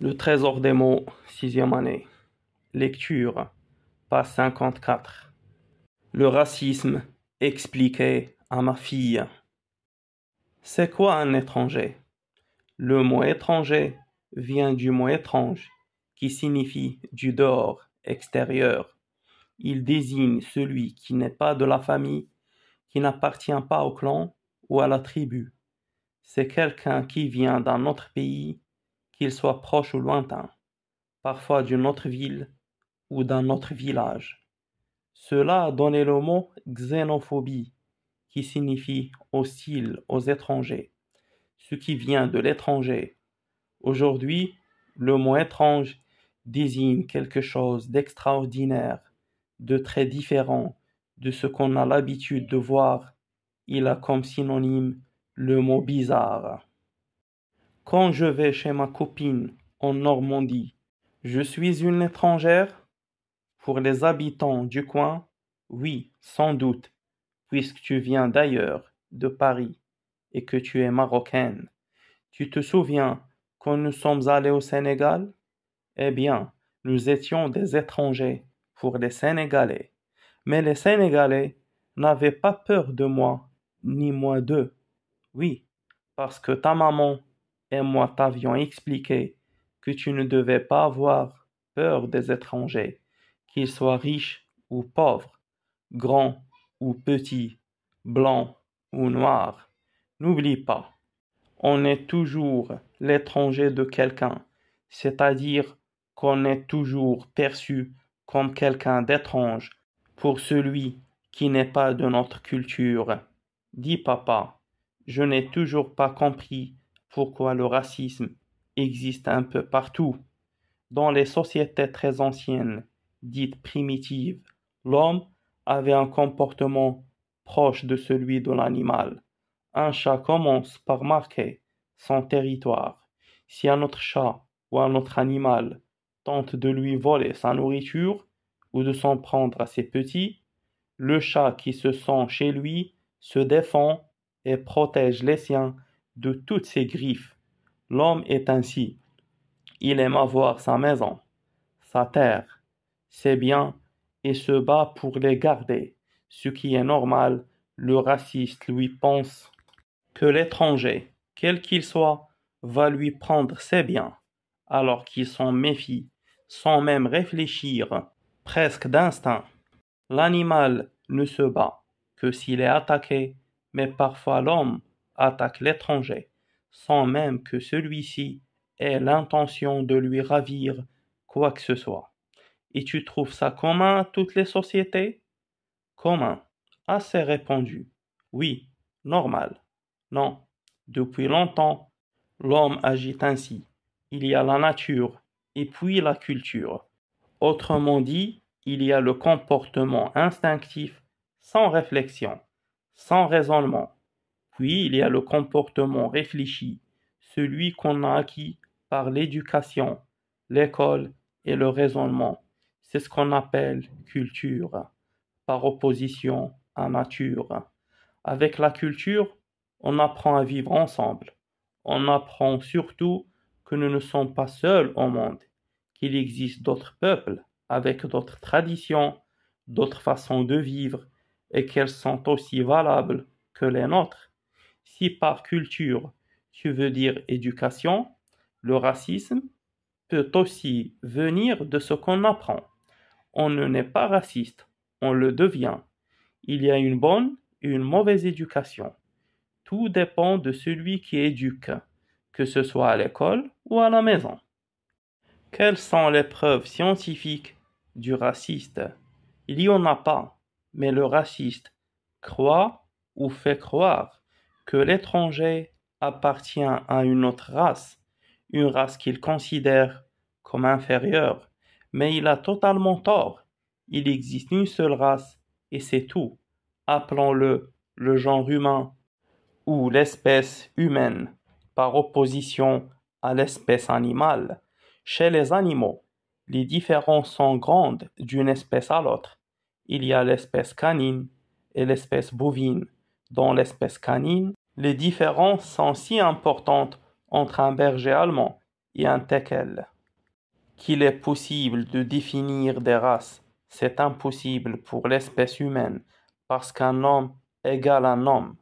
Le trésor des mots, 6e année. Lecture, page 54. Le racisme expliqué à ma fille. C'est quoi un étranger? Le mot étranger vient du mot étrange, qui signifie du dehors, extérieur. Il désigne celui qui n'est pas de la famille, qui n'appartient pas au clan ou à la tribu. C'est quelqu'un qui vient d'un autre pays, qu'il soit proche ou lointain, parfois d'une autre ville ou d'un autre village. Cela a donné le mot xénophobie, qui signifie hostile aux étrangers, ce qui vient de l'étranger. Aujourd'hui, le mot étrange désigne quelque chose d'extraordinaire, de très différent de ce qu'on a l'habitude de voir. Il a comme synonyme le mot bizarre. Quand je vais chez ma copine en Normandie, je suis une étrangère? Pour les habitants du coin, oui, sans doute, puisque tu viens d'ailleurs, de Paris, et que tu es marocaine. Tu te souviens quand nous sommes allés au Sénégal? Eh bien, nous étions des étrangers pour les Sénégalais. Mais les Sénégalais n'avaient pas peur de moi, ni moi d'eux. Oui, parce que ta maman et moi t'avions expliqué que tu ne devais pas avoir peur des étrangers, qu'ils soient riches ou pauvres, grands ou petits, blancs ou noirs. N'oublie pas, on est toujours l'étranger de quelqu'un, c'est-à-dire qu'on est toujours perçu comme quelqu'un d'étrange pour celui qui n'est pas de notre culture. Dis papa, je n'ai toujours pas compris pourquoi le racisme existe un peu partout. Dans les sociétés très anciennes, dites primitives, l'homme avait un comportement proche de celui de l'animal. Un chat commence par marquer son territoire. Si un autre chat ou un autre animal tente de lui voler sa nourriture ou de s'en prendre à ses petits, le chat qui se sent chez lui se défend et protège les siens de toutes ses griffes. L'homme est ainsi. Il aime avoir sa maison, sa terre, ses biens et se bat pour les garder. Ce qui est normal, le raciste lui pense que l'étranger, quel qu'il soit, va lui prendre ses biens, alors qu'il s'en méfie, sans même réfléchir, presque d'instinct. L'animal ne se bat que s'il est attaqué, mais parfois l'homme attaque l'étranger, sans même que celui-ci ait l'intention de lui ravir quoi que ce soit. Et tu trouves ça commun à toutes les sociétés? Commun, assez répandu. Oui, normal. Non, depuis longtemps, l'homme agit ainsi. Il y a la nature et puis la culture. Autrement dit, il y a le comportement instinctif sans réflexion, sans raisonnement. Puis il y a le comportement réfléchi, celui qu'on a acquis par l'éducation, l'école et le raisonnement. C'est ce qu'on appelle culture, par opposition à nature. Avec la culture, on apprend à vivre ensemble. On apprend surtout que nous ne sommes pas seuls au monde, qu'il existe d'autres peuples avec d'autres traditions, d'autres façons de vivre et qu'elles sont aussi valables que les nôtres. Si par culture tu veux dire éducation, le racisme peut aussi venir de ce qu'on apprend. On ne n'est pas raciste, on le devient. Il y a une bonne et une mauvaise éducation. Tout dépend de celui qui éduque, que ce soit à l'école ou à la maison. Quelles sont les preuves scientifiques du raciste? Il n'y en a pas, mais le raciste croit ou fait croire que l'étranger appartient à une autre race, une race qu'il considère comme inférieure. Mais il a totalement tort. Il existe une seule race et c'est tout. Appelons-le le genre humain ou l'espèce humaine, par opposition à l'espèce animale. Chez les animaux, les différences sont grandes d'une espèce à l'autre. Il y a l'espèce canine et l'espèce bovine. Dans l'espèce canine, les différences sont si importantes entre un berger allemand et un teckel. qu'il est possible de définir des races, c'est impossible pour l'espèce humaine, parce qu'un homme égale un homme.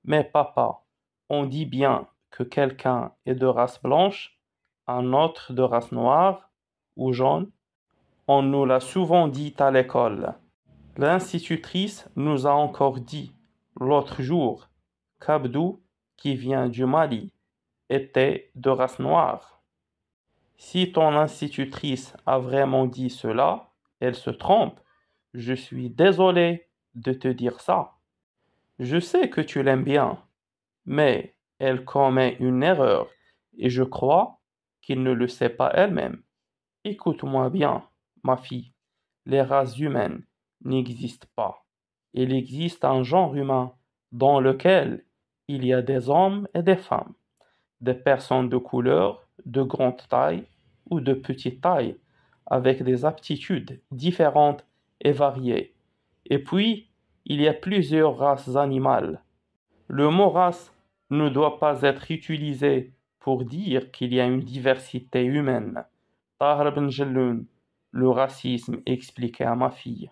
Mais papa, on dit bien que quelqu'un est de race blanche, un autre de race noire ou jaune. On nous l'a souvent dit à l'école. L'institutrice nous a encore dit l'autre jour qu'Abdou, qui vient du Mali, était de race noire. Si ton institutrice a vraiment dit cela, elle se trompe. Je suis désolé de te dire ça. Je sais que tu l'aimes bien, mais elle commet une erreur et je crois qu'elle ne le sait pas elle-même. Écoute-moi bien, ma fille, les races humaines n'existent pas. Il existe un genre humain dans lequel il y a des hommes et des femmes, des personnes de couleur, de grande taille ou de petite taille, avec des aptitudes différentes et variées. Et puis, il y a plusieurs races animales. Le mot race ne doit pas être utilisé pour dire qu'il y a une diversité humaine. Tahar Ben Jelloun, le racisme expliqué à ma fille.